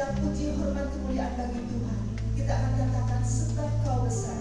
segala puji, hormat, kemuliaan bagi Tuhan. Kita akan katakan sebab Kau besar.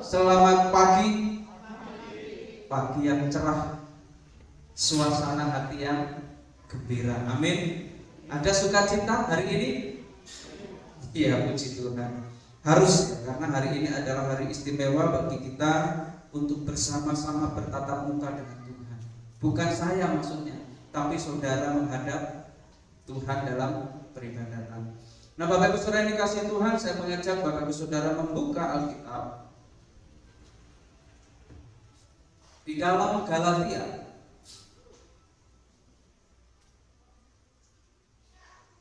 Selamat pagi, pagi yang cerah, suasana hati yang gembira. Amin. Ada sukacita hari ini? Iya, puji Tuhan. Harus, karena hari ini adalah hari istimewa bagi kita untuk bersama-sama bertatap muka dengan Tuhan. Bukan saya maksudnya, tapi saudara menghadap Tuhan dalam peribadatan. Nah, Bapak Ibu Saudara yang dikasihi Tuhan, saya mengajak Bapak Ibu Saudara membuka Alkitab di dalam Galatia.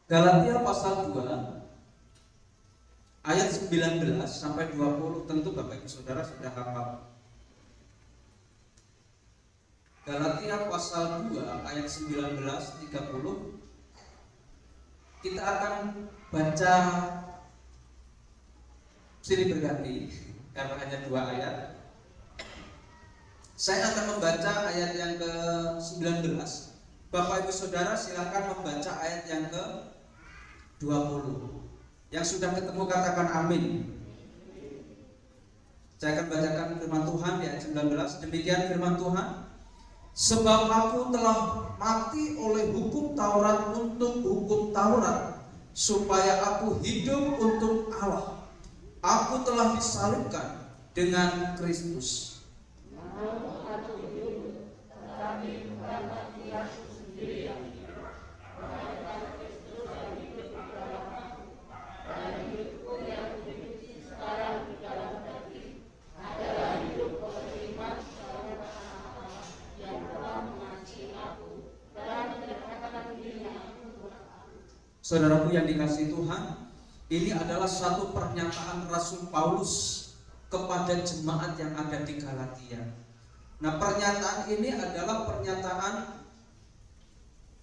Galatia pasal 2 ayat 19 sampai 20, tentu Bapak Ibu Saudara sudah hafal. Galatia pasal 2 ayat 19 30. Kita akan baca silih berganti karena hanya 2 ayat. Saya akan membaca ayat yang ke-19. Bapak Ibu Saudara silakan membaca ayat yang ke-20. Yang sudah ketemu katakan amin. Saya akan bacakan firman Tuhan di ayat 19. Demikian firman Tuhan. Sebab aku telah mati oleh hukum Taurat untuk hukum Taurat, supaya aku hidup untuk Allah. Aku telah telah disalibkan dengan Kristus. Saudaraku yang dikasihi Tuhan, ini adalah satu pernyataan Rasul Paulus kepada jemaat yang ada di Galatia. Nah, pernyataan ini adalah pernyataan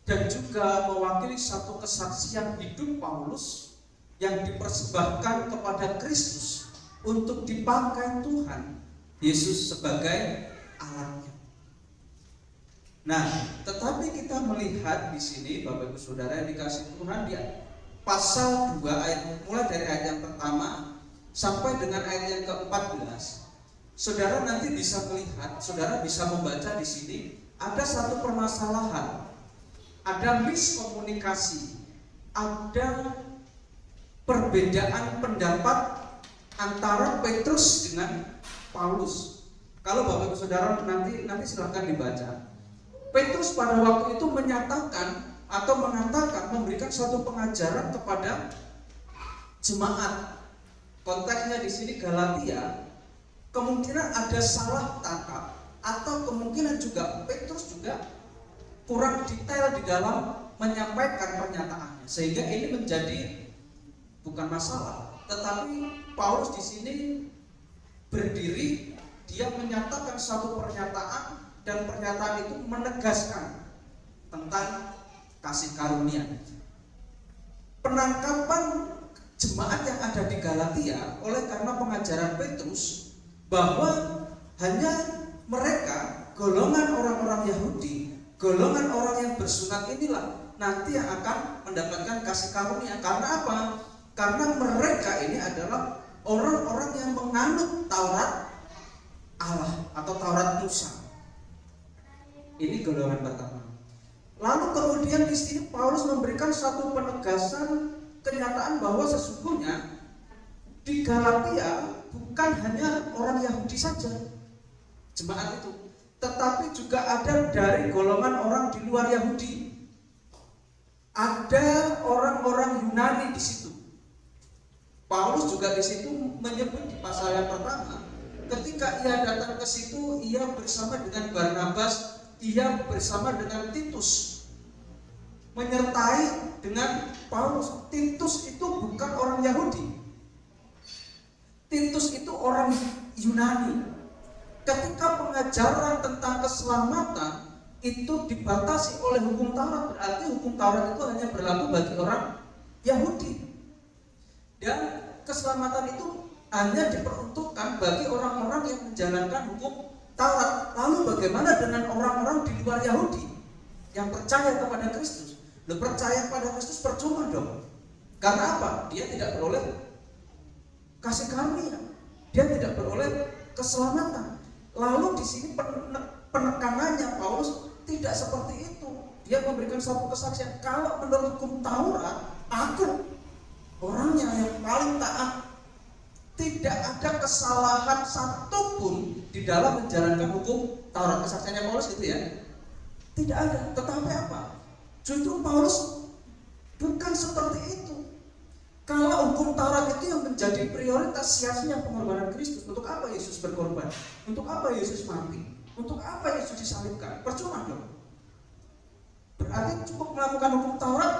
dan juga mewakili satu kesaksian hidup Paulus yang dipersembahkan kepada Kristus untuk dipakai Tuhan Yesus sebagai alatnya. Nah, tetapi kita melihat di sini, Bapak Ibu Saudara yang dikasihi Tuhan, di pasal 2 ayat, mulai dari ayat yang pertama sampai dengan ayat yang ke-14, saudara nanti bisa melihat, saudara bisa membaca di sini ada satu permasalahan, ada miskomunikasi, ada perbedaan pendapat antara Petrus dengan Paulus. Kalau Bapak Ibu Saudara nanti silahkan dibaca. Petrus pada waktu itu menyatakan atau mengatakan, memberikan suatu pengajaran kepada jemaat. Konteksnya di sini Galatia, kemungkinan ada salah tangkap atau kemungkinan juga Petrus juga kurang detail di dalam menyampaikan pernyataannya, sehingga ini menjadi bukan masalah. Tetapi Paulus di sini berdiri, dia menyatakan satu pernyataan, dan pernyataan itu menegaskan tentang kasih karunia. Penangkapan jemaat yang ada di Galatia oleh karena pengajaran Petrus bahwa hanya mereka, golongan orang-orang Yahudi, golongan orang yang bersunat inilah nanti yang akan mendapatkan kasih karunia. Karena apa? Karena mereka ini adalah orang-orang yang menganut Taurat Allah atau Taurat Musa. Ini golongan pertama. Lalu kemudian di sini Paulus memberikan satu penegasan kenyataan bahwa sesungguhnya di Galatia bukan hanya orang Yahudi saja jemaat itu, tetapi juga ada dari golongan orang di luar Yahudi. Ada orang-orang Yunani di situ. Paulus juga di situ menyebut di pasal yang pertama, ketika ia datang ke situ, ia bersama dengan Barnabas, ia bersama dengan Titus, menyertai dengan Paulus. Titus itu bukan orang Yahudi, Titus itu orang Yunani. Ketika pengajaran tentang keselamatan itu dibatasi oleh hukum Taurat, berarti hukum Taurat itu hanya berlaku bagi orang Yahudi, dan keselamatan itu hanya diperuntukkan bagi orang-orang yang menjalankan hukum Taurat. Lalu bagaimana dengan orang-orang di luar Yahudi yang percaya kepada Kristus? Percaya kepada Kristus percuma dong. Karena apa? Dia tidak beroleh kasih karunia, dia tidak beroleh keselamatan. Lalu di sini penekanannya Paulus tidak seperti itu. Dia memberikan satu kesaksian, kalau menurut hukum Taurat, aku orangnya yang paling taat, tidak ada kesalahan satupun di dalam menjalankan hukum Taurat. Kesaksiannya Paulus gitu ya, tidak ada. Tetapi apa? Justru Paulus bukan seperti itu. Kalau hukum Taurat itu yang menjadi prioritas, sia-sia pengorbanan Kristus. Untuk apa Yesus berkorban? Untuk apa Yesus mati? Untuk apa Yesus disalibkan? Percuma dong. Berarti cukup melakukan hukum Taurat.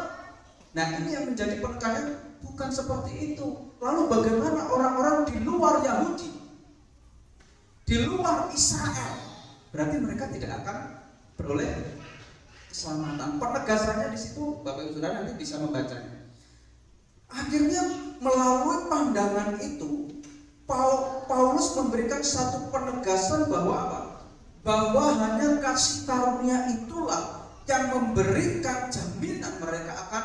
Nah, ini yang menjadi penekanan, bukan seperti itu. Lalu bagaimana orang-orang di luar Yahudi, di luar Israel? Berarti mereka tidak akan beroleh keselamatan. Penegasannya di situ, Bapak Ibu Saudara nanti bisa membacanya. Akhirnya melalui pandangan itu, Paulus memberikan satu penegasan bahwa apa? Bahwa hanya kasih karunia itulah yang memberikan jaminan mereka akan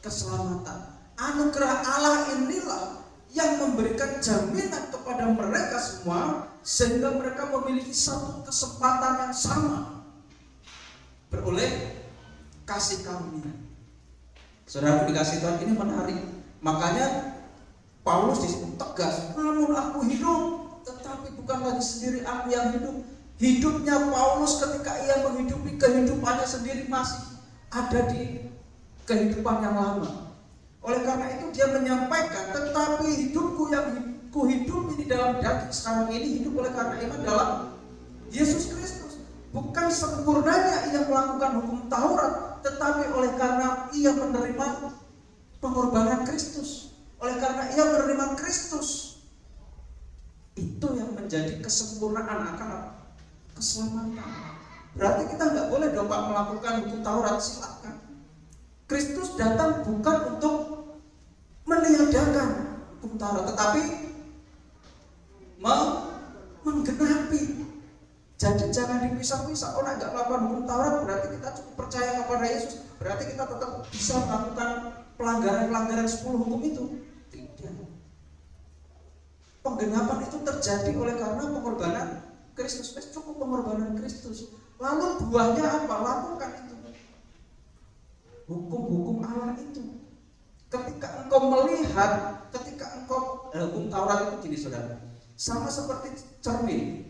keselamatan. Anugerah Allah inilah yang memberikan jaminan kepada mereka semua, sehingga mereka memiliki satu kesempatan yang sama beroleh kasih karunia. Saudara dikasih Tuhan, ini menarik. Makanya Paulus di situ tegas, namun aku lagi sendiri aku yang hidup. Hidupnya Paulus ketika ia menghidupi kehidupannya sendiri masih ada di kehidupan yang lama. Oleh karena itu dia menyampaikan, tetapi hidupku yang kuhidup ini dalam daging sekarang ini hidup oleh karena iman dalam Yesus Kristus. Bukan sempurnanya ia melakukan hukum Taurat, tetapi oleh karena ia menerima pengorbanan Kristus. Oleh karena ia menerima Kristus, itu yang menjadi kesempurnaan akan keselamatan. Berarti kita nggak boleh dong Pak melakukan hukum Taurat, silakan. Kristus datang bukan untuk meniadakan hukum Taurat, tetapi menggenapi. Jadi jangan dipisah-pisah. Orang nggak melakukan hukum Taurat berarti kita cukup percaya kepada Yesus, berarti kita tetap bisa melakukan pelanggaran-pelanggaran 10 hukum itu. Tidak. Penggenapan itu terjadi oleh karena pengorbanan Kristus. Cukup pengorbanan Kristus. Lalu buahnya apa? Lakukan itu. Hukum-hukum Allah itu. Ketika engkau melihat, hukum Taurat itu gini saudara, sama seperti cermin.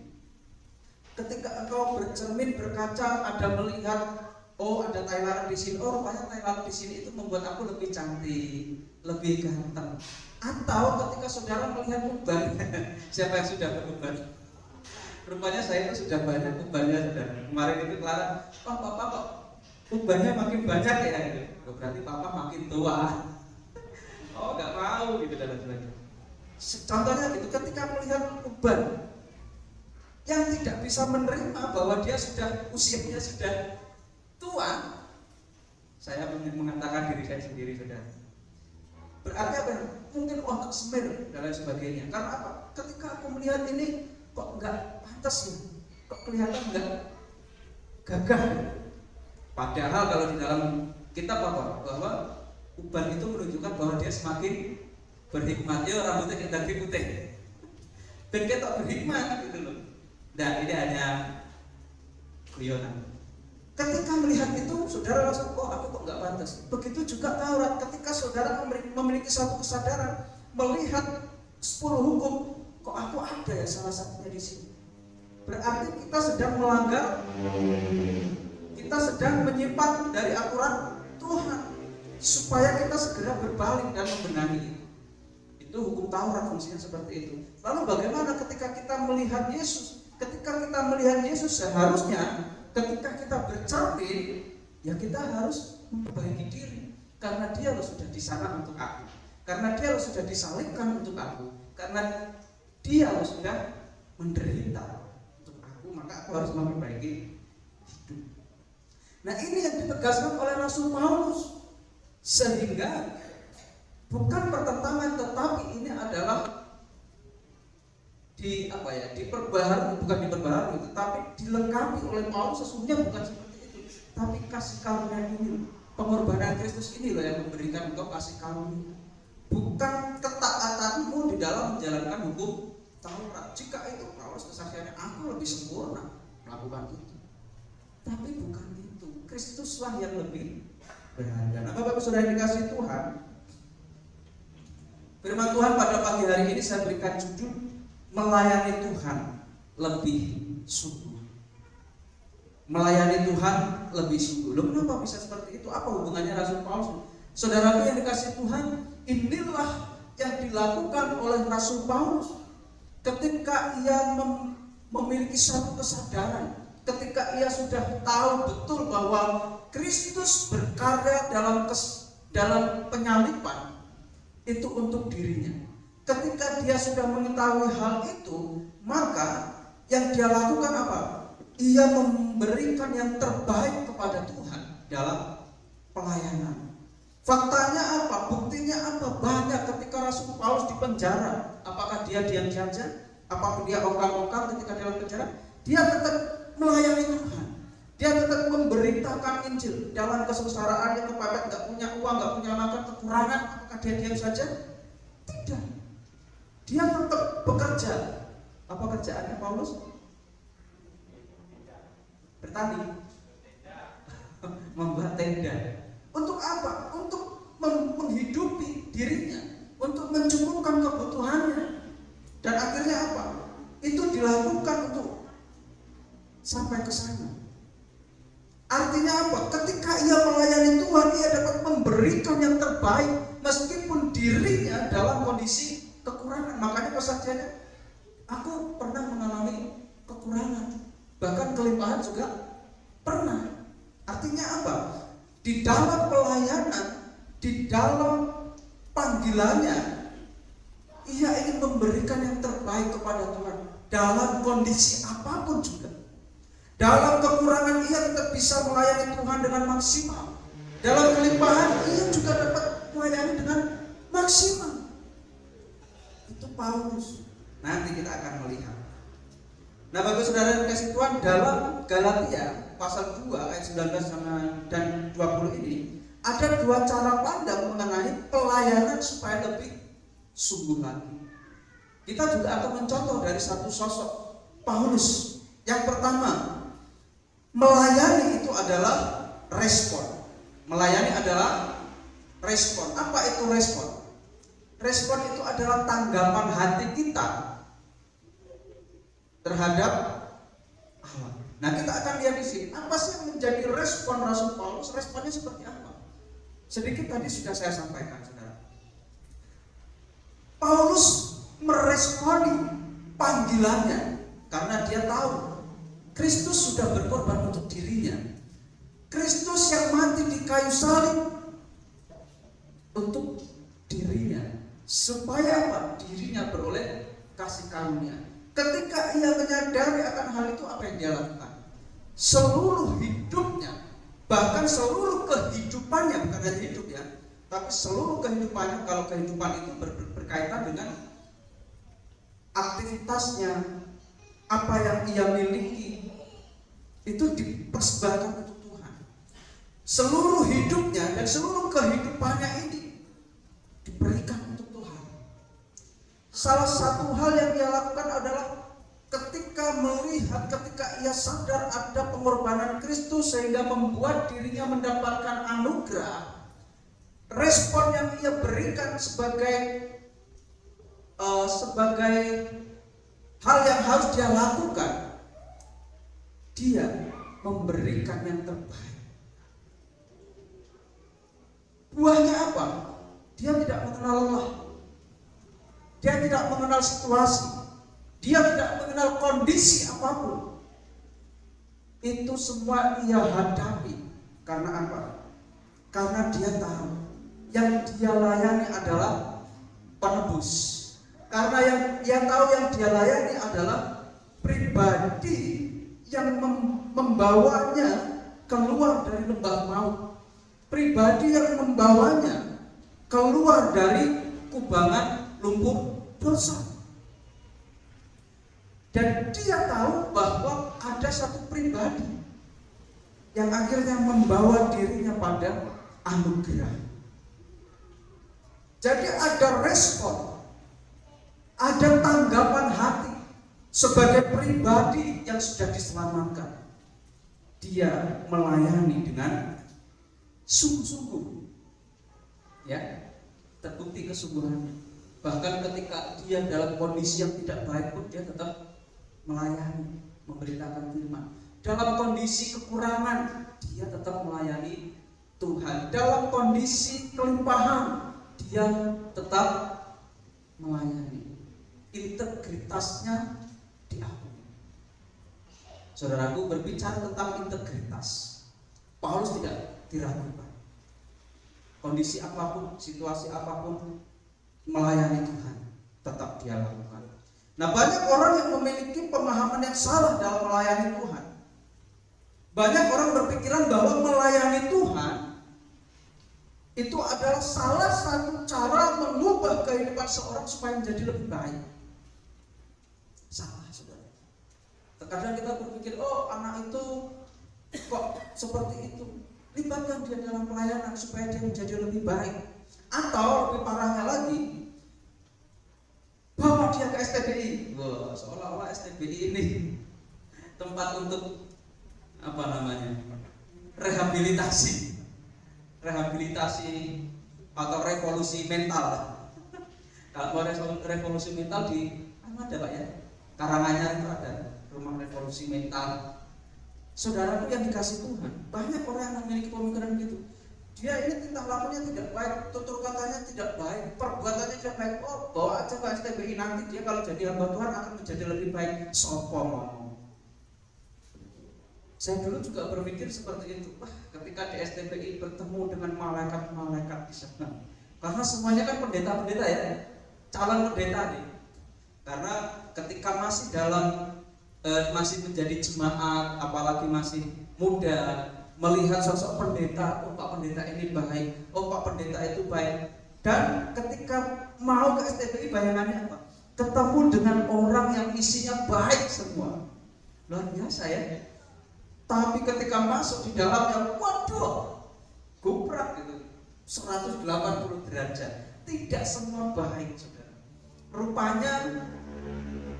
Ketika engkau bercermin, berkaca, ada melihat, oh ada tai lalat di sini, oh rupanya tai lalat di sini itu membuat aku lebih cantik, lebih ganteng. Atau ketika saudara melihat uban, siapa yang sudah beruban? Rupanya saya itu sudah banyak ubannya saudara. Kemarin itu Clara, papa kok ubannya makin banyak ya? Berarti papa makin tua. Oh nggak mau gitu dan sebagainya. Contohnya gitu, ketika melihat uban yang tidak bisa menerima bahwa dia sudah usianya sudah tua, saya mengatakan diri saya sendiri saudara. Berarti apa? Mungkin otak semir dan lain sebagainya. Karena apa? Ketika aku melihat ini kok nggak pantas ya, kok kelihatan nggak gagah. Padahal kalau di dalam kitab apa? Bahwa uban itu menunjukkan bahwa dia semakin berhikmat. Ya rambutnya kita putih. Dan kita berhikmat gitu loh. Nah ini hanya guyonan. Ketika melihat itu, saudara langsung, oh aku kok nggak pantas. Begitu juga Taurat. Ketika saudara memiliki satu kesadaran, melihat 10 hukum, kok aku ada ya salah satunya di sini. Berarti kita sedang melanggar, kita sedang menyimpang dari aturan Tuhan, supaya kita segera berbalik dan membenahi. Itu hukum Taurat fungsinya seperti itu. Lalu bagaimana ketika kita melihat Yesus? Ketika kita melihat Yesus, seharusnya ketika kita bercermin, ya kita harus memperbaiki diri. Karena dia sudah di sana untuk aku. Karena dia sudah disalibkan untuk aku. Karena dia sudah menderita untuk aku, maka aku harus memperbaiki hidup. Nah ini yang ditegaskan oleh Rasul Paulus. Sehingga bukan pertentangan, tetapi ini adalah diperbaharui, tetapi dilengkapi oleh Paulus. Sesungguhnya bukan seperti itu, tapi kasih karunia ini, pengorbanan Kristus ini loh yang memberikan engkau kasih karunia, bukan ketaatanmu di dalam menjalankan hukum Taurat. Jika itu Paulus kesaksiannya, aku lebih sempurna melakukan itu, tapi bukan itu. Kristuslah yang lebih berharga. Nah Bapak Saudara yang dikasihi Tuhan, firman Tuhan pada pagi hari ini saya berikan judul melayani Tuhan lebih sungguh. Melayani Tuhan lebih sungguh. Loh kenapa bisa seperti itu? Apa hubungannya Rasul Paulus? Saudaraku yang dikasihi Tuhan, inilah yang dilakukan oleh Rasul Paulus ketika ia memiliki satu kesadaran, ketika ia sudah tahu betul bahwa Kristus berkarya dalam penyaliban itu untuk dirinya. Ketika dia sudah mengetahui hal itu, maka yang dia lakukan apa? Ia memberikan yang terbaik kepada Tuhan dalam pelayanan. Faktanya apa? Buktinya apa? Banyak ketika Rasul Paulus di penjara. Apakah dia diam saja? Apakah dia ongkang-ongkang ketika dalam penjara? Dia tetap melayani Tuhan. Dia tetap memberitakan Injil dalam kesengsaraannya, kepepet, nggak punya uang, nggak punya makan, kekurangan. Apakah dia diam saja? Tidak. Dia tetap bekerja. Apa kerjaannya Paulus? Bertani, membuat tenda. Untuk apa? Untuk menghidupi dirinya, untuk mencukupkan kebutuhannya. Dan akhirnya apa? Itu dilakukan sampai ke sana. Artinya apa? Ketika ia melayani Tuhan, ia dapat memberikan yang terbaik meskipun dirinya dalam kondisi kekurangan. Makanya kesaksiannya, aku pernah mengalami kekurangan, bahkan kelimpahan juga pernah. Artinya apa? Di dalam pelayanan, di dalam panggilannya, ia ingin memberikan yang terbaik kepada Tuhan dalam kondisi apapun juga. Dalam kekurangan ia tetap bisa melayani Tuhan dengan maksimal. Dalam kelimpahan ia juga dapat melayani dengan maksimal. Itu Paulus. Nanti kita akan melihat. Nah, Bapak Saudara yang kasih Tuhan, dalam Galatia pasal 2 ayat 19 dan 20 ini ada dua cara pandang mengenai pelayanan supaya lebih sungguh lagi. Kita juga akan mencontoh dari satu sosok Paulus. Yang pertama, melayani itu adalah respon. Melayani adalah respon. Apa itu respon? Respon itu adalah tanggapan hati kita terhadap Allah. Nah, kita akan lihat di sini apa sih yang menjadi respon Rasul Paulus. Responnya seperti apa? Sedikit tadi sudah saya sampaikan, saudara. Paulus meresponi panggilannya karena dia tahu Kristus sudah berkorban untuk dirinya. Kristus yang mati di kayu salib untuk dirinya, supaya apa? Dirinya beroleh kasih karunia. Ketika ia menyadari akan hal itu, apa yang dia lakukan? Seluruh hidupnya, bahkan seluruh kehidupannya, bukan hanya hidup ya, tapi seluruh kehidupannya, kalau kehidupan itu berkaitan dengan aktivitasnya, apa yang ia miliki, itu dipersembahkan untuk Tuhan. Seluruh hidupnya dan seluruh kehidupannya ini diberikan untuk Tuhan. Salah satu hal yang ia lakukan adalah ketika ia sadar ada pengorbanan Kristus sehingga membuat dirinya mendapatkan anugerah. Respon yang ia berikan sebagai hal yang harus dia lakukan, dia memberikan yang terbaik. Buahnya apa? Dia tidak mengenal lelah. Dia tidak mengenal situasi. Dia tidak mengenal kondisi apapun. Itu semua ia hadapi. Karena apa? Karena dia tahu yang dia layani adalah penebus. Karena yang dia tahu yang dia layani adalah pribadi yang membawanya keluar dari lembah maut. Pribadi yang membawanya keluar dari kubangan lumpur dosa. Dan dia tahu bahwa ada satu pribadi yang akhirnya membawa dirinya pada anugerah. Jadi ada respon, ada tanggapan hati sebagai pribadi yang sudah diselamatkan. Dia melayani dengan sungguh-sungguh, ya, terbukti kesungguhannya. Bahkan ketika dia dalam kondisi yang tidak baik pun dia tetap melayani, memberitakan firman. Dalam kondisi kekurangan dia tetap melayani Tuhan. Dalam kondisi kelimpahan dia tetap melayani. Integritasnya diakui. Saudaraku, berbicara tentang integritas, Paulus tidak diragukan. Kondisi apapun, situasi apapun, melayani Tuhan tetap dia lakukan. Nah, banyak orang yang memiliki pemahaman yang salah dalam melayani Tuhan. Banyak orang berpikiran bahwa melayani Tuhan itu adalah salah satu cara mengubah kehidupan seorang supaya menjadi lebih baik. Salah, saudara. Terkadang kita berpikir, oh anak itu kok seperti itu, libatkan dia dalam pelayanan supaya dia menjadi lebih baik. Atau lebih parahnya lagi, bawa dia ke STBI. Wah, seolah-olah STBI ini tempat untuk rehabilitasi atau revolusi mental. Kalau mau revolusi mental di ada Pak ya, Karanganyar itu ada rumah revolusi mental. Saudaraku yang dikasih Tuhan, banyak orang yang memiliki pemikiran gitu. Dia ini tingkah lakunya tidak baik, tutur katanya tidak baik, perbuatannya tidak baik. Oh, bawa aja ke STBI, nanti dia kalau jadi hamba Tuhan akan menjadi lebih baik. Sopo ngomong. Saya dulu juga berpikir seperti itu. Wah, ketika di STBI bertemu dengan malaikat-malaikat di sana. Karena semuanya kan pendeta-pendeta ya, calon pendeta nih. Karena ketika masih masih menjadi jemaat, apalagi masih muda, melihat sosok pendeta, oh Pak Pendeta ini baik, oh Pak Pendeta itu baik. Dan ketika mau ke STBI bayangannya apa? Ketemu dengan orang yang isinya baik semua. Luar biasa ya. Tapi ketika masuk di dalamnya, waduh, guprak gitu, 180 derajat. Tidak semua baik, saudara. Rupanya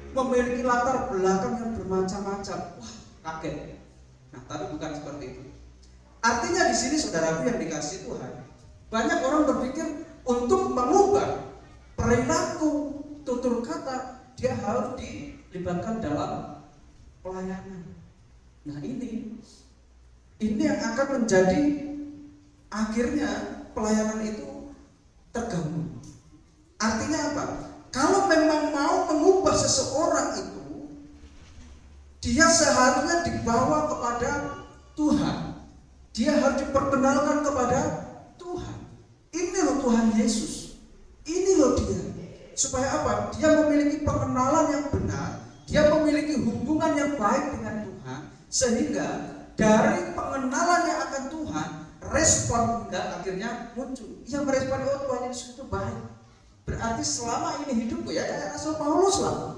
memiliki latar belakang yang bermacam-macam. Wah, kaget. Nah, tapi bukan seperti itu. Artinya di sini saudaraku yang dikasih Tuhan, banyak orang berpikir untuk mengubah perilaku, tutur kata, dia harus dilibatkan dalam pelayanan. Nah, ini yang akan menjadi akhirnya pelayanan itu terganggu. Artinya apa? Kalau memang mau mengubah seseorang itu, dia seharusnya dibawa kepada Tuhan. Dia harus diperkenalkan kepada Tuhan. Ini loh Tuhan Yesus. Ini loh dia. Supaya apa? Dia memiliki pengenalan yang benar. Dia memiliki hubungan yang baik dengan Tuhan. Sehingga dari pengenalannya akan Tuhan, respon akhirnya muncul. Ia merespon, oh Tuhan Yesus itu baik. Berarti selama ini hidupku ya kayak Rasul Paulus lah.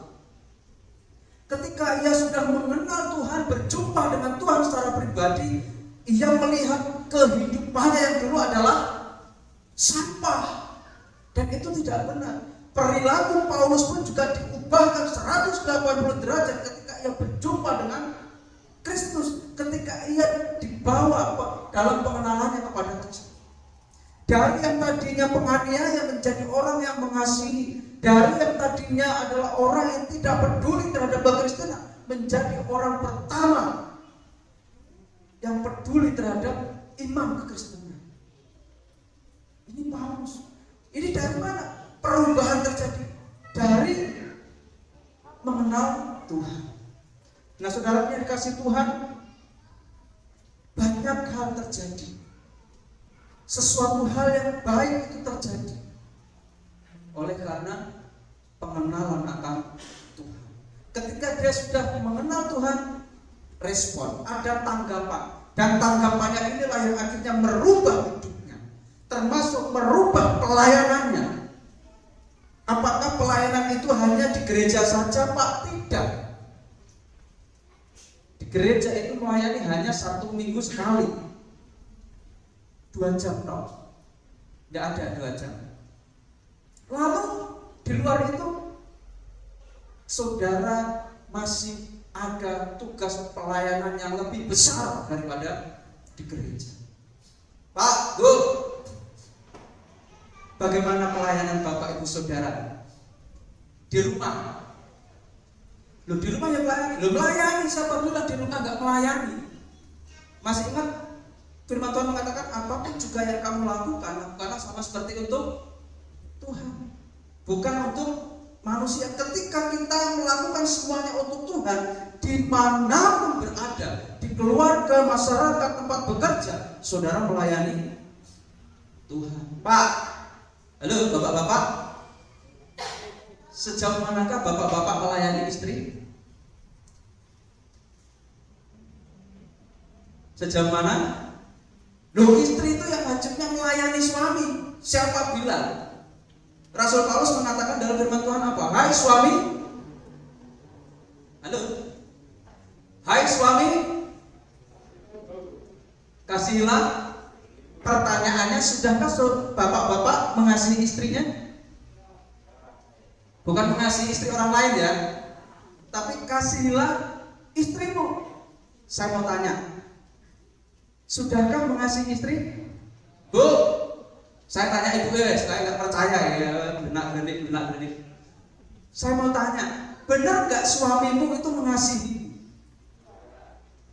Ketika ia sudah mengenal Tuhan, berjumpa dengan Tuhan secara pribadi, ia melihat kehidupannya yang dulu adalah sampah. Dan itu tidak benar. Perilaku Paulus pun juga diubahkan 180 derajat ketika ia berjumpa dengan Kristus, ketika ia dibawa dalam pengenalannya kepada Kristus. Dari yang tadinya penganiaya menjadi orang yang mengasihi. Dari yang tadinya adalah orang yang tidak peduli terhadap kekristenan menjadi orang pertama yang peduli terhadap iman kekristenan. Ini Paulus. Ini dari mana perubahan terjadi? Dari mengenal Tuhan. Nah, saudara yang dikasih Tuhan, banyak hal terjadi. Sesuatu hal yang baik itu terjadi oleh karena pengenalan akan Tuhan. Ketika dia sudah mengenal Tuhan, respon, ada tanggapan. Dan tanggapannya inilah yang akhirnya merubah hidupnya, termasuk merubah pelayanannya. Apakah pelayanan itu hanya di gereja saja, Pak? Tidak. Di gereja itu melayani hanya 1 minggu sekali. 2 jam toh, tidak ada 2 jam. Lalu di luar itu, saudara masih ada tugas pelayanan yang lebih besar daripada di gereja. Pak, Bu, bagaimana pelayanan Bapak Ibu Saudara di rumah? Loh, di rumah ya melayani. Loh, melayani, siapa bilang di rumah nggak melayani? Masih ingat? Firman Tuhan mengatakan apapun juga yang kamu lakukan, lakukanlah sama seperti untuk Tuhan, bukan untuk manusia. Ketika kita melakukan semuanya untuk Tuhan, dimanapun berada, di keluarga, masyarakat, tempat bekerja, saudara melayani Tuhan. Pak, halo bapak-bapak, sejauh manakah bapak-bapak melayani istri? Sejauh mana? Loh, istri itu yang wajibnya melayani suami. Siapa bilang? Rasul Paulus mengatakan dalam firman Tuhan apa? Hai suami. Halo. Hai suami. Kasihilah. Pertanyaannya, sudahkah bapak-bapak mengasihi istrinya? Bukan mengasihi istri orang lain ya, tapi kasihilah istrimu. Saya mau tanya, sudahkah mengasihi istri? Bu, saya tanya ibu saya nggak percaya ya, benak-benik. Saya mau tanya, benar nggak suamimu itu mengasihi?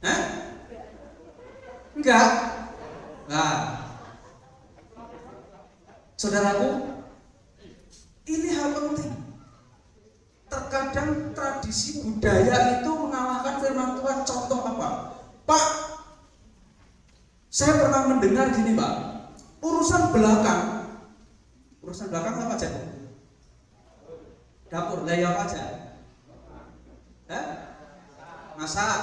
Hah? Enggak. Nah, saudaraku, ini hal penting. Terkadang tradisi budaya itu mengalahkan firman Tuhan. Contoh apa? Pak, saya pernah mendengar gini Pak, urusan belakang apa aja? Dapur, lah ya apa aja? Masak,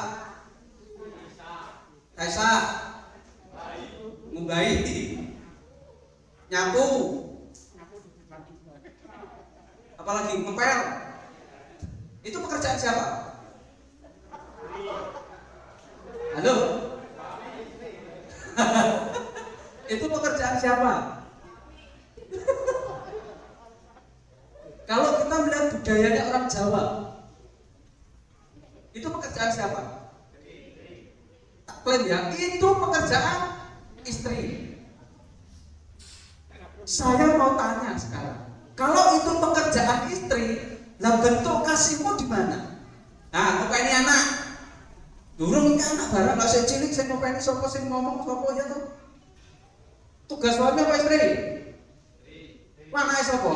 Kaisa, ngumbai, nyapu, apalagi ngepel. Itu pekerjaan siapa? Halo? Itu pekerjaan siapa? Kalau kita melihat budayanya orang Jawa, itu pekerjaan siapa? Tak klaim ya, itu pekerjaan istri. Saya mau tanya sekarang, kalau itu pekerjaan istri, lah bentuk kasihmu di mana? Nah, ngopeni anak. Durung iki anak barang gak cilik sing ngopeni sapa sing ngomong sapa ya to? Tugas suami apa istri? Anake sapa?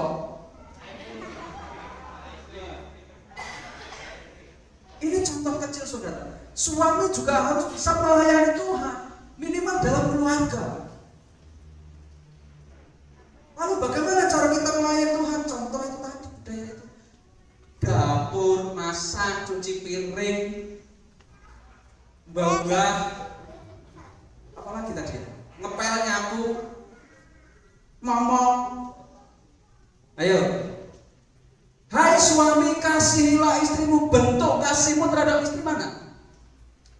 Ini contoh kecil saudara. Suami juga harus bisa melayani Tuhan, minimal dalam keluarga. Lalu bagaimana cara kita melayani Tuhan? Contoh itu tadi, budaya itu. Dapur, masak, cuci piring, baulah, apalagi tadi? Ngepel, nyapu, ngomong. Ayo. Hai suami, kasihilah istrimu. Bentuk kasihmu terhadap istri mana?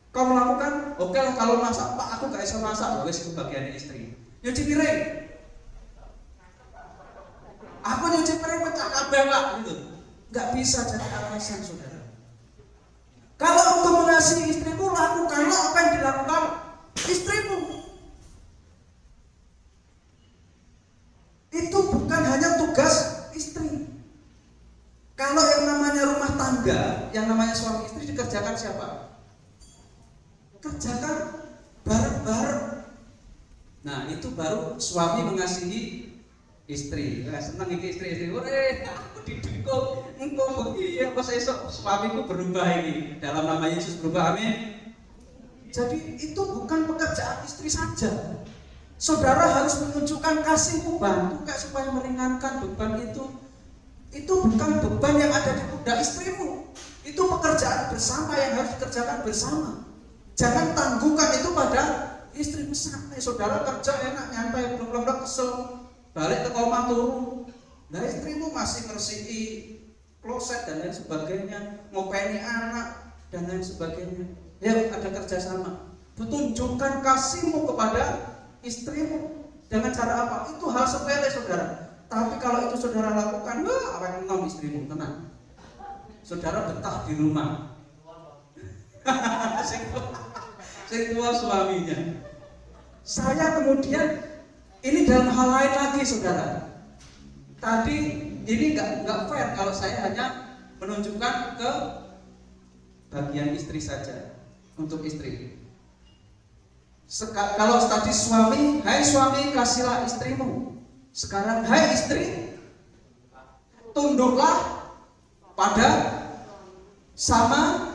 Kau melakukan? Oke lah, kalau masak, Pak aku gak bisa masak. Wes itu bagian istri. Nyuci piring. Aku nyuci piring pecah kabeh Pak, gitu. Gak bisa jadi alasan saudara. Kalau engkau mengasihi istrimu, lakukanlah apa yang dilakukan istrimu. Itu bukan hanya tugas istri. Kalau yang namanya rumah tangga, yang namanya suami istri dikerjakan siapa? Kerjakan bareng-bareng. Nah itu baru suami mengasihi istri. Nah, senang ini istri-istri. Aku didukung. Engkau begini, pas esok suamiku berubah ini. Dalam nama Yesus berubah, amin. Jadi itu bukan pekerjaan istri saja. Saudara harus menunjukkan kasihmu, bantu Kak supaya meringankan beban itu. Itu bukan beban yang ada di pundak istrimu. Itu pekerjaan bersama yang harus dikerjakan bersama. Jangan tangguhkan itu pada istrimu santai. Saudara kerja enak, nyantai, belum kesel, balik ke rumah turun. Nah istrimu masih ngersihi kloset dan lain sebagainya, ngopeni anak dan lain sebagainya. Ya ada kerjasama. Tunjukkan kasihmu kepada istrimu dengan cara apa? Itu hal sepele saudara. Tapi kalau itu saudara lakukan, apa yang ngom istrimu tenang. Saudara betah di rumah. Sing tua suaminya. Saya kemudian ini dalam hal lain lagi saudara. Tadi ini nggak fair kalau saya hanya menunjukkan ke bagian istri saja untuk istri. Kalau tadi suami, hai suami kasihlah istrimu. Sekarang hai istri, tunduklah pada sama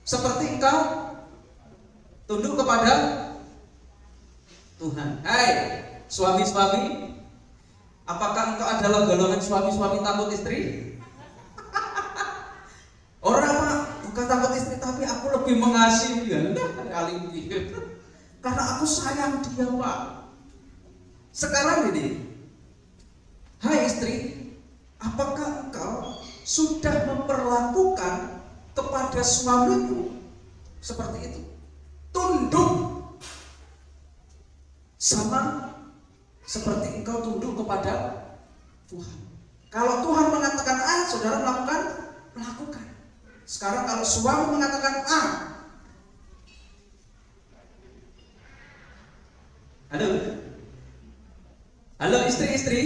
seperti engkau tunduk kepada Tuhan. Hai suami-suami, apakah engkau adalah golongan suami-suami takut istri? Orang apa? Bukan takut istri, tapi aku lebih mengasihi dia. Kali ini, karena aku sayang dia Pak. Sekarang ini, hai istri, apakah engkau sudah memperlakukan kepada suamimu seperti itu? Tunduk sama seperti engkau tunduk kepada Tuhan. Kalau Tuhan mengatakan A, saudara melakukan. Sekarang kalau suami mengatakan A, halo istri-istri,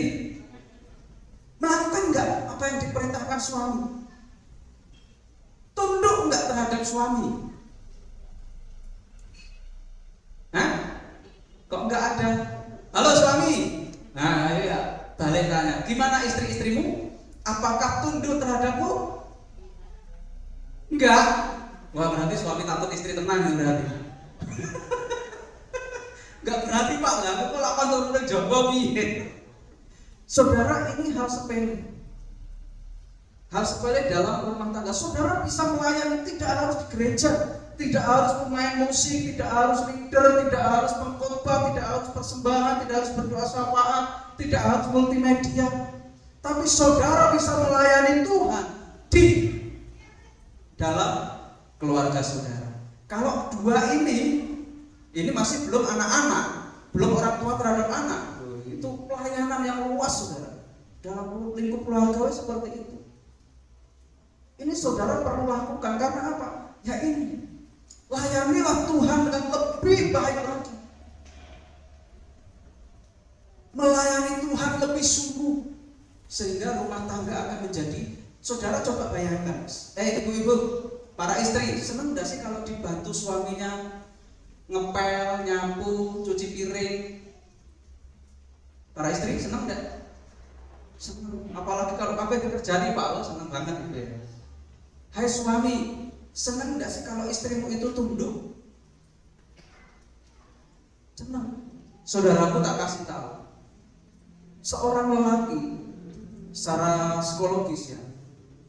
melakukan enggak apa yang diperintahkan suami? Tunduk enggak terhadap suami? Hah? nggak ada, halo suami. Nah, iya, balik tanya, gimana istri-istrimu? Apakah tunduk terhadapmu? Enggak. Wah, berarti suami takut istri tenang ya berarti. Enggak berarti Pak, lah kok lapan turun Jawa piye? Saudara, ini hal sepele. Hal sepele dalam rumah tangga. Saudara bisa melayani, tidak harus di gereja, tidak harus pemain musik, tidak harus leader, tidak harus pengkhotbah, tidak harus persembahan, tidak harus berdoa syafaat, tidak harus multimedia. Tapi saudara bisa melayani Tuhan di dalam keluarga saudara. Kalau dua ini masih belum anak-anak, belum orang tua terhadap anak. Itu pelayanan yang luas saudara. Dalam lingkup keluarga seperti itu. Ini saudara perlu lakukan karena apa? Ya ini, layanilah Tuhan dengan lebih baik lagi. Melayani Tuhan lebih sungguh, sehingga rumah tangga akan menjadi, saudara coba bayangkan, ibu-ibu, para istri, seneng gak sih kalau dibantu suaminya ngepel, nyapu, cuci piring? Para istri seneng gak? Seneng, apalagi kalau apa itu terjadi Pak, seneng banget gitu ya. Hai suami, seneng gak sih kalau istrimu itu tunduk? Seneng. Saudaraku tak kasih tahu, seorang lelaki secara psikologis ya,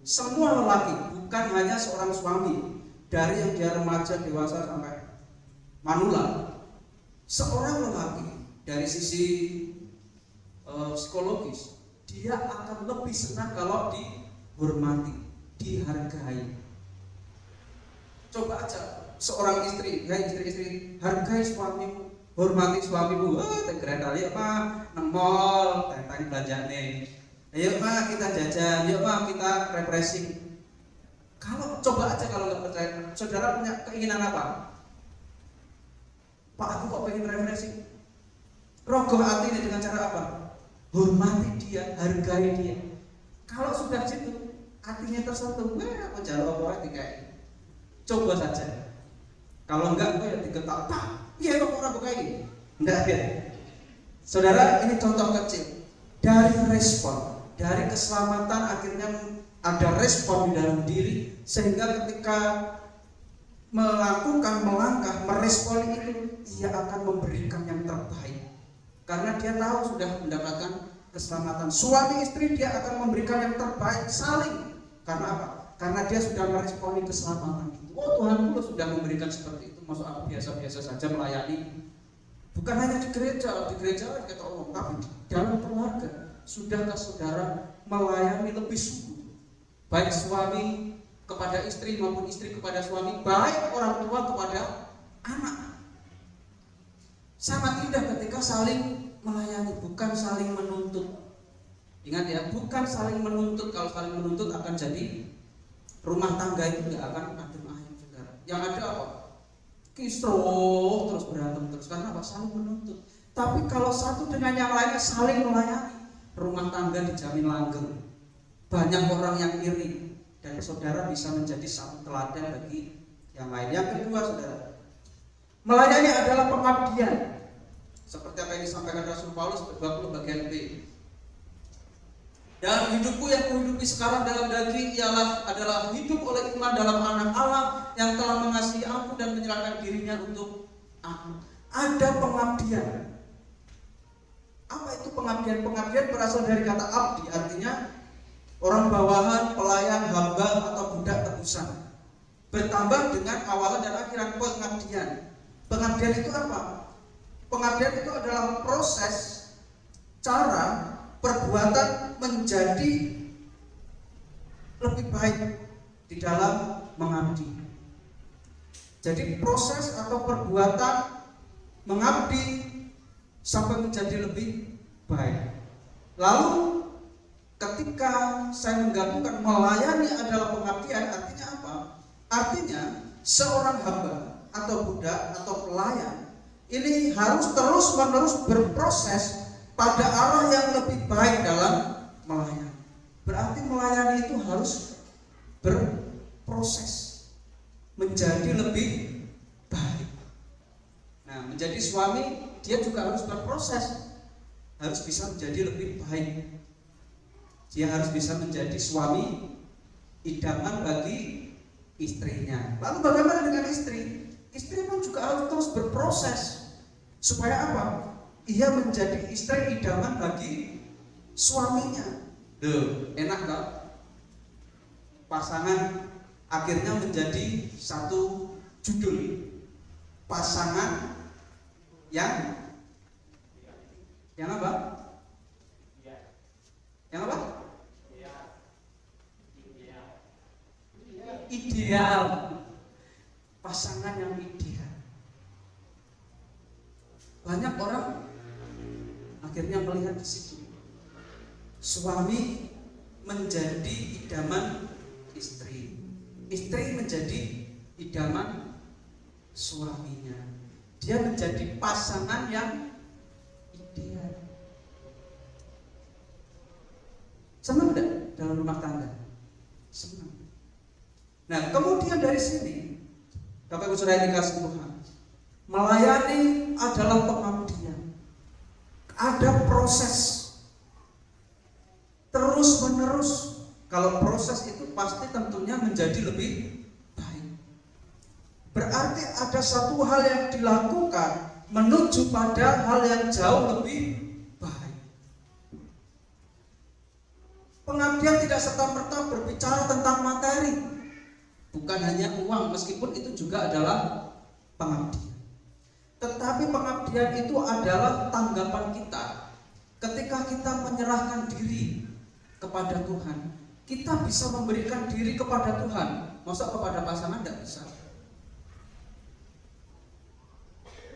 semua lelaki, bukan hanya seorang suami, dari yang dia remaja, dewasa sampai manula, seorang lelaki dari sisi psikologis, dia akan lebih senang kalau dihormati, dihargai. Coba aja seorang istri, ya istri-istri, hargai suamimu, hormati suamimu. Tegeret kali apa nang mall, tentang belanjane. Ayo Pak kita jajan, yuk Pak kita refreshing. Kalau coba aja kalau nggak percaya, saudara punya keinginan apa? Pak aku kok pengen refreshing. Rogoh hati ini dengan cara apa? Hormati dia, hargai dia. Kalau sudah situ, hatinya tersentuh, aku jalan apa dikai. Coba saja. Kalau enggak, ya digetak. Pak, iya kok orang bukai. Enggak ya. Saudara, ini contoh kecil dari respon. Dari keselamatan akhirnya ada respon di dalam diri, sehingga ketika melakukan melangkah merespon itu, dia akan memberikan yang terbaik karena dia tahu sudah mendapatkan keselamatan. Suami istri dia akan memberikan yang terbaik saling. Karena apa? Karena dia sudah meresponi keselamatan itu. Oh Tuhan pun sudah memberikan seperti itu. Masuk aku biasa-biasa saja melayani. Bukan hanya di gereja kita omong, tapi di dalam keluarga. Sudahkah saudara melayani lebih sungguh? Baik suami kepada istri maupun istri kepada suami, baik orang tua kepada anak. Sangat indah ketika saling melayani, bukan saling menuntut. Ingat ya, bukan saling menuntut. Kalau saling menuntut akan jadi rumah tangga itu tidak akan adem ayem saudara. Yang ada apa? Kisruh terus berantem terus karena apa? Saling menuntut. Tapi kalau satu dengan yang lainnya saling melayani, rumah tangga dijamin langgeng. Banyak orang yang iri dan saudara bisa menjadi satu teladan bagi yang lain. Yang kedua saudara, melayani adalah pengabdian. Seperti apa yang disampaikan Rasul Paulus 20 bagian B. Dan hidupku yang kuhidupi sekarang dalam daging adalah hidup oleh iman dalam anak Allah yang telah mengasihi aku dan menyerahkan dirinya untuk aku. Ada pengabdian. Apa itu pengabdian? Pengabdian berasal dari kata abdi, artinya orang bawahan, pelayan, hamba atau budak tebusan. Bertambah dengan awalan dan akhiran pengabdian. Pengabdian itu apa? Pengabdian itu adalah proses, cara, perbuatan menjadi lebih baik di dalam mengabdi. Jadi proses atau perbuatan mengabdi sampai menjadi lebih baik. Lalu ketika saya menggabungkan melayani adalah pengabdian, artinya apa? Artinya seorang hamba atau budak atau pelayan ini harus terus-menerus berproses pada arah yang lebih baik dalam melayani. Berarti melayani itu harus berproses menjadi lebih baik. Nah, menjadi suami dia juga harus berproses, harus bisa menjadi lebih baik. Dia harus bisa menjadi suami idaman bagi istrinya. Lalu bagaimana dengan istri? Istri pun juga harus terus berproses. Supaya apa? Ia menjadi istri idaman bagi suaminya. Enak kan? Pasangan akhirnya menjadi satu judul. Pasangan yang apa? Yang apa? Ideal. Pasangan yang ideal. Banyak orang akhirnya melihat di situ. Suami menjadi idaman istri. Istri menjadi idaman suaminya. Dia menjadi pasangan yang ideal. Senang tidak dalam rumah tangga? Senang. Nah, kemudian dari sini, Bapak Ibu Saudara yang dikasihi Tuhan, melayani adalah pengabdian. Ada proses terus menerus. Kalau proses itu pasti tentunya menjadi lebih baik. Berarti ada satu hal yang dilakukan menuju pada hal yang jauh lebih baik. Pengabdian tidak serta-merta berbicara tentang materi. Bukan hanya uang, meskipun itu juga adalah pengabdian. Tetapi pengabdian itu adalah tanggapan kita. Ketika kita menyerahkan diri kepada Tuhan, kita bisa memberikan diri kepada Tuhan. Masa kepada pasangan tidak bisa?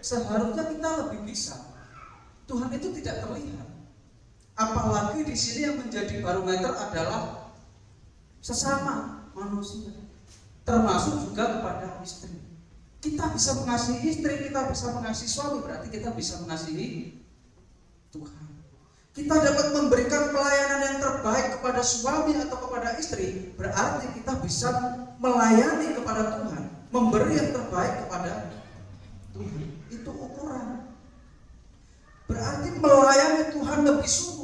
Seharusnya kita lebih bisa. Tuhan itu tidak terlihat. Apalagi di sini yang menjadi barometer adalah sesama manusia, termasuk juga kepada istri. Kita bisa mengasihi istri, kita bisa mengasihi suami, berarti kita bisa mengasihi Tuhan. Kita dapat memberikan pelayanan yang terbaik kepada suami atau kepada istri, berarti kita bisa melayani kepada Tuhan, memberi yang terbaik kepada Tuhan. Itu ukuran. Berarti melayani Tuhan lebih sungguh.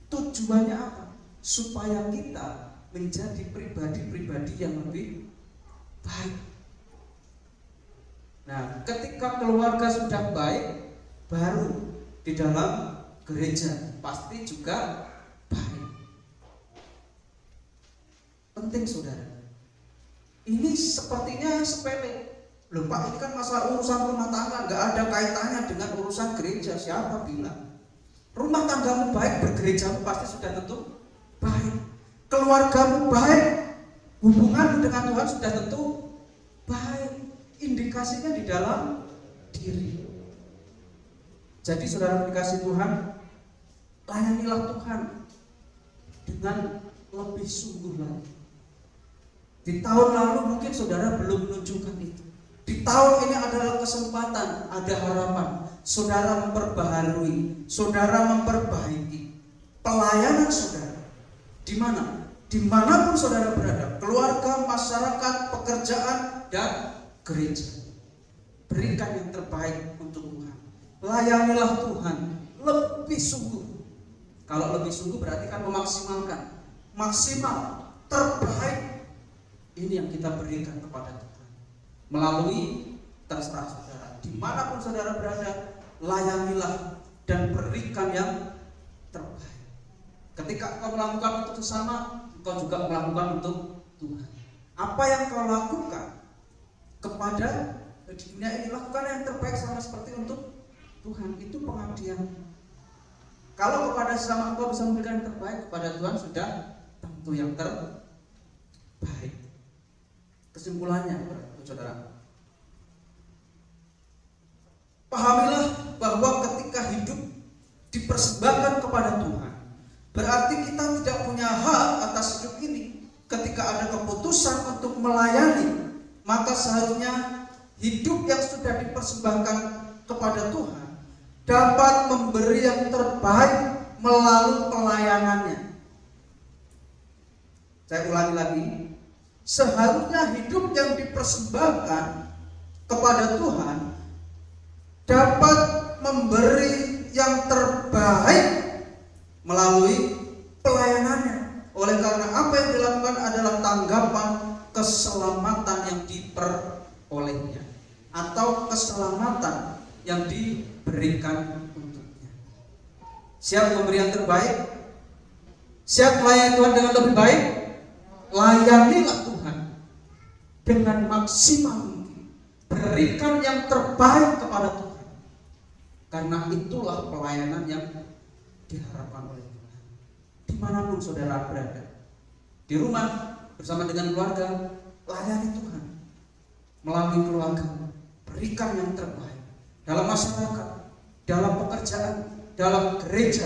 Tujuannya apa? Supaya kita menjadi pribadi-pribadi yang lebih baik. Nah, ketika keluarga sudah baik, baru di dalam gereja pasti juga baik. Penting saudara. Ini sepertinya sepele. Loh Pak, ini kan masalah urusan rumah tangga, nggak ada kaitannya dengan urusan gereja. Siapa bilang? Rumah tanggamu baik, bergerejamu pasti sudah tentu baik. Keluargamu baik, hubunganmu dengan Tuhan sudah tentu baik. Indikasinya di dalam diri. Jadi saudara dikasih Tuhan, layanilah Tuhan dengan lebih sungguh lagi. Di tahun lalu mungkin saudara belum menunjukkan itu. Di tahun ini adalah kesempatan, ada harapan. Saudara memperbaharui, saudara memperbaiki pelayanan saudara. Di mana? Dimanapun saudara berada, keluarga, masyarakat, pekerjaan, dan gereja. Berikan yang terbaik untuk Tuhan. Layanilah Tuhan lebih sungguh. Kalau lebih sungguh berarti kan memaksimalkan. Maksimal, terbaik. Ini yang kita berikan kepada Tuhan. Melalui terserah saudara. Dimanapun saudara berada, layanilah dan berikan yang terbaik. Ketika engkau melakukan untuk sesama, engkau juga melakukan untuk Tuhan. Apa yang kau lakukan kepada di dunia ini, lakukan yang terbaik sama seperti untuk Tuhan. Itu pengabdian. Kalau kepada sesama engkau bisa memberikan yang terbaik, kepada Tuhan sudah tentu yang terbaik. Kesimpulannya, saudara, pahamilah bahwa ketika hidup dipersembahkan kepada Tuhan, berarti kita tidak punya hak atas hidup ini. Ketika ada keputusan untuk melayani, maka seharusnya hidup yang sudah dipersembahkan kepada Tuhan dapat memberi yang terbaik melalui pelayanannya. Saya ulangi lagi, seharusnya hidup yang dipersembahkan kepada Tuhan dapat memberi yang terbaik melalui pelayanannya. Oleh karena apa yang dilakukan adalah tanggapan keselamatan yang diperolehnya atau keselamatan yang diberikan untuknya. Siap memberi yang terbaik? Siap melayani Tuhan dengan lebih baik? Layanilah Tuhan dengan maksimal mungkin. Berikan yang terbaik kepada Tuhan. Karena itulah pelayanan yang diharapkan oleh Tuhan. Dimanapun saudara berada, di rumah, bersama dengan keluarga, layani Tuhan. Melalui keluarga, berikan yang terbaik. Dalam masyarakat, dalam pekerjaan, dalam gereja,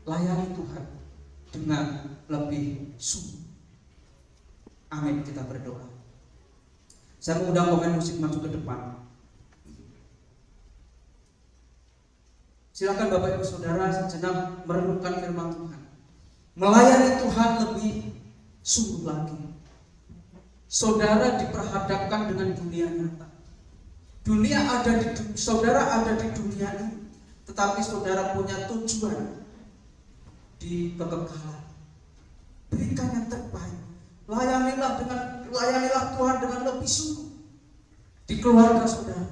layani Tuhan dengan lebih sungguh. Amin. Kita berdoa. Saya mengundang pemain musik maju ke depan. Silakan Bapak Ibu Saudara sejenak merenungkan firman Tuhan. Melayani Tuhan lebih sungguh lagi. Saudara diperhadapkan dengan dunia nyata. Saudara ada di dunia ini, tetapi saudara punya tujuan di kekekalan. Berikan yang terbaik. Layanilah Tuhan dengan lebih sungguh di keluarga saudara.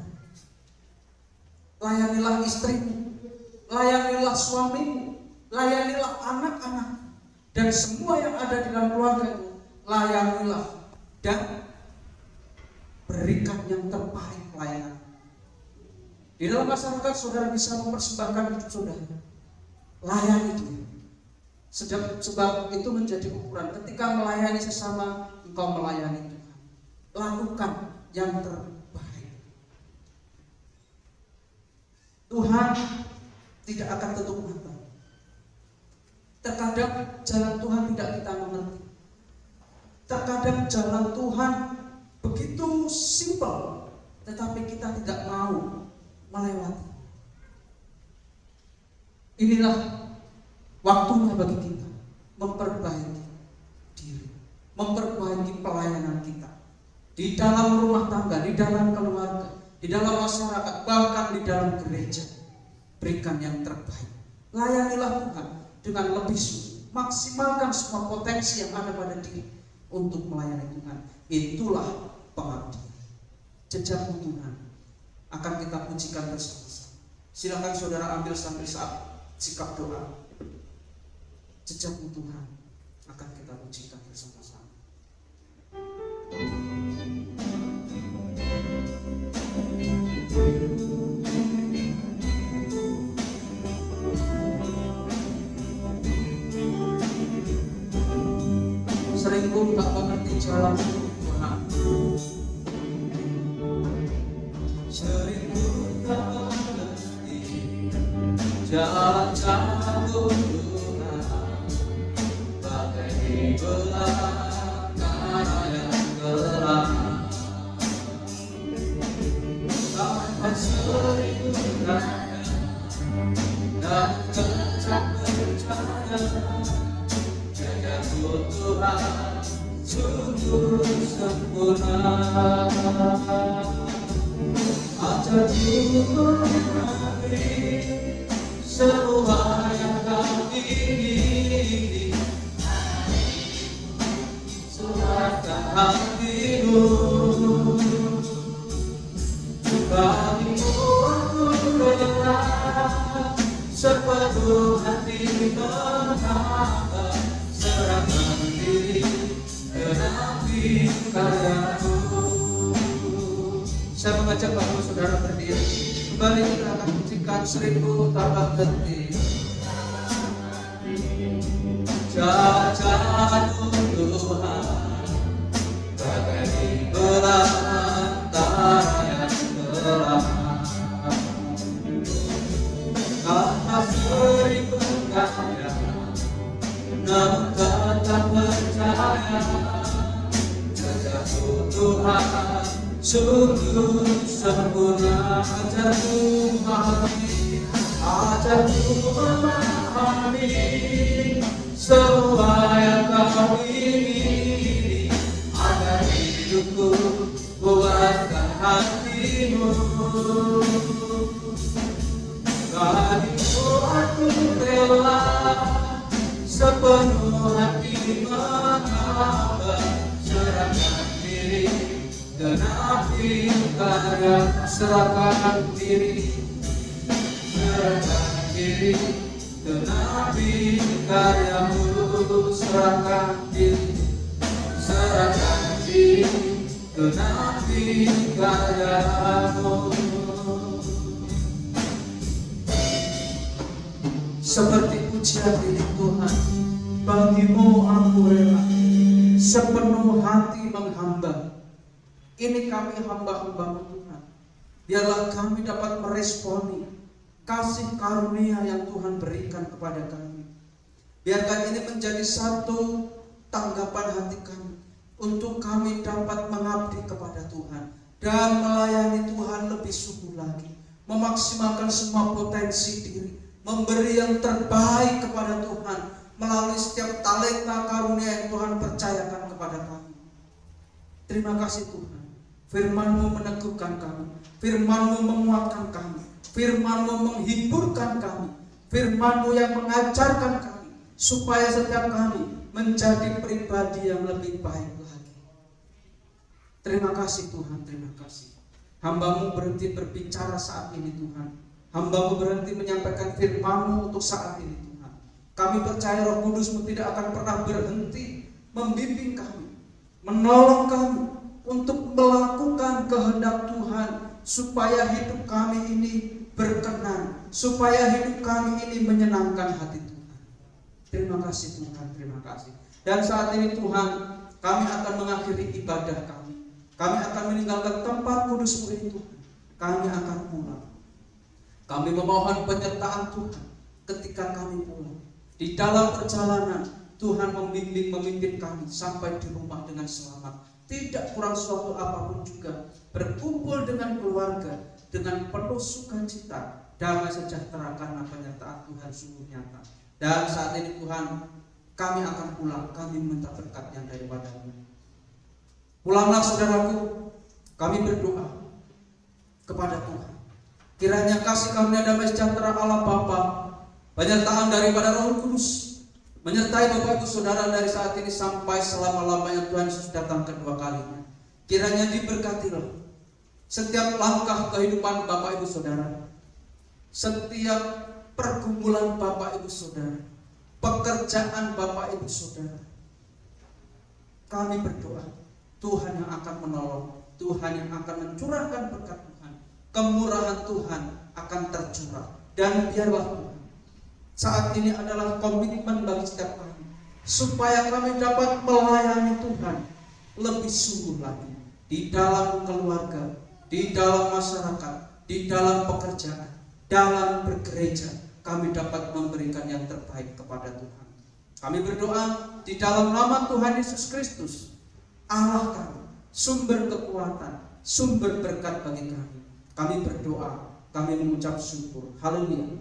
Layanilah istrimu, layanilah suamimu, layanilah anak-anak dan semua yang ada di dalam keluarga itu. Layanilah dan berikan yang terbaik pelayanan. Di dalam masyarakat saudara bisa mempersembahkan hidup saudara. Layani itu. Sebab itu menjadi ukuran. Ketika melayani sesama, engkau melayani Tuhan. Lakukan yang terbaik. Tuhan tidak akan tutup mata. Terkadang jalan Tuhan tidak kita mengerti. Terkadang jalan Tuhan begitu simpel, tetapi kita tidak mau melewati. Inilah waktunya bagi kita memperbaiki diri, memperbaiki pelayanan kita di dalam rumah tangga, di dalam keluarga, di dalam masyarakat, bahkan di dalam gereja. Berikan yang terbaik. Layanilah Tuhan dengan lebih sungguh. Maksimalkan semua potensi yang ada pada diri untuk melayani Tuhan. Itulah pengabdian. Jejakmu Tuhan akan kita pujikan bersama-sama. Silakan saudara ambil sambil saat sikap doa. Jejakmu Tuhan akan kita pujikan bersama-sama. Sering pun tak mengerti jalan Tuhan. Sering pun tak mengerti jalan Tuhan. Belakang yang gelap, tanpa seringnya dan tetap percaya, jagatku Tuhan sungguh sempurna. Ajarku mengerti semua yang kau ingini. Surahkan hatimu, bagimu aku rela sepenuh hati menambah, serahkan diri genapi karyamu. Saya mengajak Bapak Saudara berdiri. Kembali kita akan pujikan 1000 tambah detik. Jajanmu Tuhan bagai di belantara yang gelap, karena seribu kaya namun tetap percaya, jagatku Tuhan sungguh sempurna. Ajarku memahami semua yang kau ingini, agar hidupku puaskan hatimu. Bagimu aku rela sepenuh hati menghamba, serahkan diri genapi karya, serahkan diri genapi karyamu, serahkan diri genapi karyamu. Seperti pujian ini Tuhan, bagimu aku rela sepenuh hati menghamba. Ini kami hamba-hambamu Tuhan. Biarlah kami dapat meresponi kasih karunia yang Tuhan berikan kepada kami. Biarkan ini menjadi satu tanggapan hati kami untuk kami dapat mengabdi kepada Tuhan dan melayani Tuhan lebih sungguh lagi, memaksimalkan semua potensi diri, memberi yang terbaik kepada Tuhan melalui setiap talenta karunia yang Tuhan percayakan kepada kami. Terima kasih Tuhan, firman-Mu meneguhkan kami, firman-Mu menguatkan kami, firman-Mu menghiburkan kami, firman-Mu yang mengajarkan kami supaya setiap kami menjadi pribadi yang lebih baik lagi. Terima kasih Tuhan, terima kasih. Hamba-Mu berhenti berbicara saat ini Tuhan. Hamba-Mu berhenti menyampaikan firman-Mu untuk saat ini Tuhan. Kami percaya Roh Kudus-Mu tidak akan pernah berhenti membimbing kami, menolong kami untuk melakukan kehendak Tuhan, supaya hidup kami ini berkenan, supaya hidup kami ini menyenangkan hati Tuhan. Terima kasih Tuhan, terima kasih. Dan saat ini Tuhan, kami akan mengakhiri ibadah kami. Kami akan meninggalkan tempat kudus-Mu ini Tuhan. Kami akan pulang. Kami memohon penyertaan Tuhan ketika kami pulang. Di dalam perjalanan, Tuhan membimbing, memimpin kami sampai di rumah dengan selamat. Tidak kurang suatu apapun juga. Berkumpul dengan keluarga dengan penuh sukacita, damai sejahtera karena penyertaan Tuhan sungguh nyata. Dan saat ini Tuhan, kami akan pulang. Kami minta berkat yang daripada-Mu. Pulanglah saudaraku, kami berdoa kepada Tuhan. Kiranya kasih karunia damai sejahtera Allah Bapa, penyertaan daripada Roh Kudus menyertai Bapak Ibu Saudara dari saat ini sampai selama-lamanya Tuhan Yesus datang kedua kalinya. Kiranya diberkatilah setiap langkah kehidupan Bapak Ibu Saudara, setiap pergumulan Bapak Ibu Saudara, pekerjaan Bapak Ibu Saudara. Kami berdoa, Tuhan yang akan menolong, Tuhan yang akan mencurahkan berkat Tuhan, kemurahan Tuhan akan tercurah. Dan biarlah Tuhan, saat ini adalah komitmen bagi setiap kami, supaya kami dapat melayani Tuhan lebih sungguh lagi di dalam keluarga, di dalam masyarakat, di dalam pekerjaan, dalam bergereja. Kami dapat memberikan yang terbaik kepada Tuhan. Kami berdoa di dalam nama Tuhan Yesus Kristus, Allah kami, sumber kekuatan, sumber berkat bagi kami. Kami berdoa, kami mengucap syukur. Haleluya.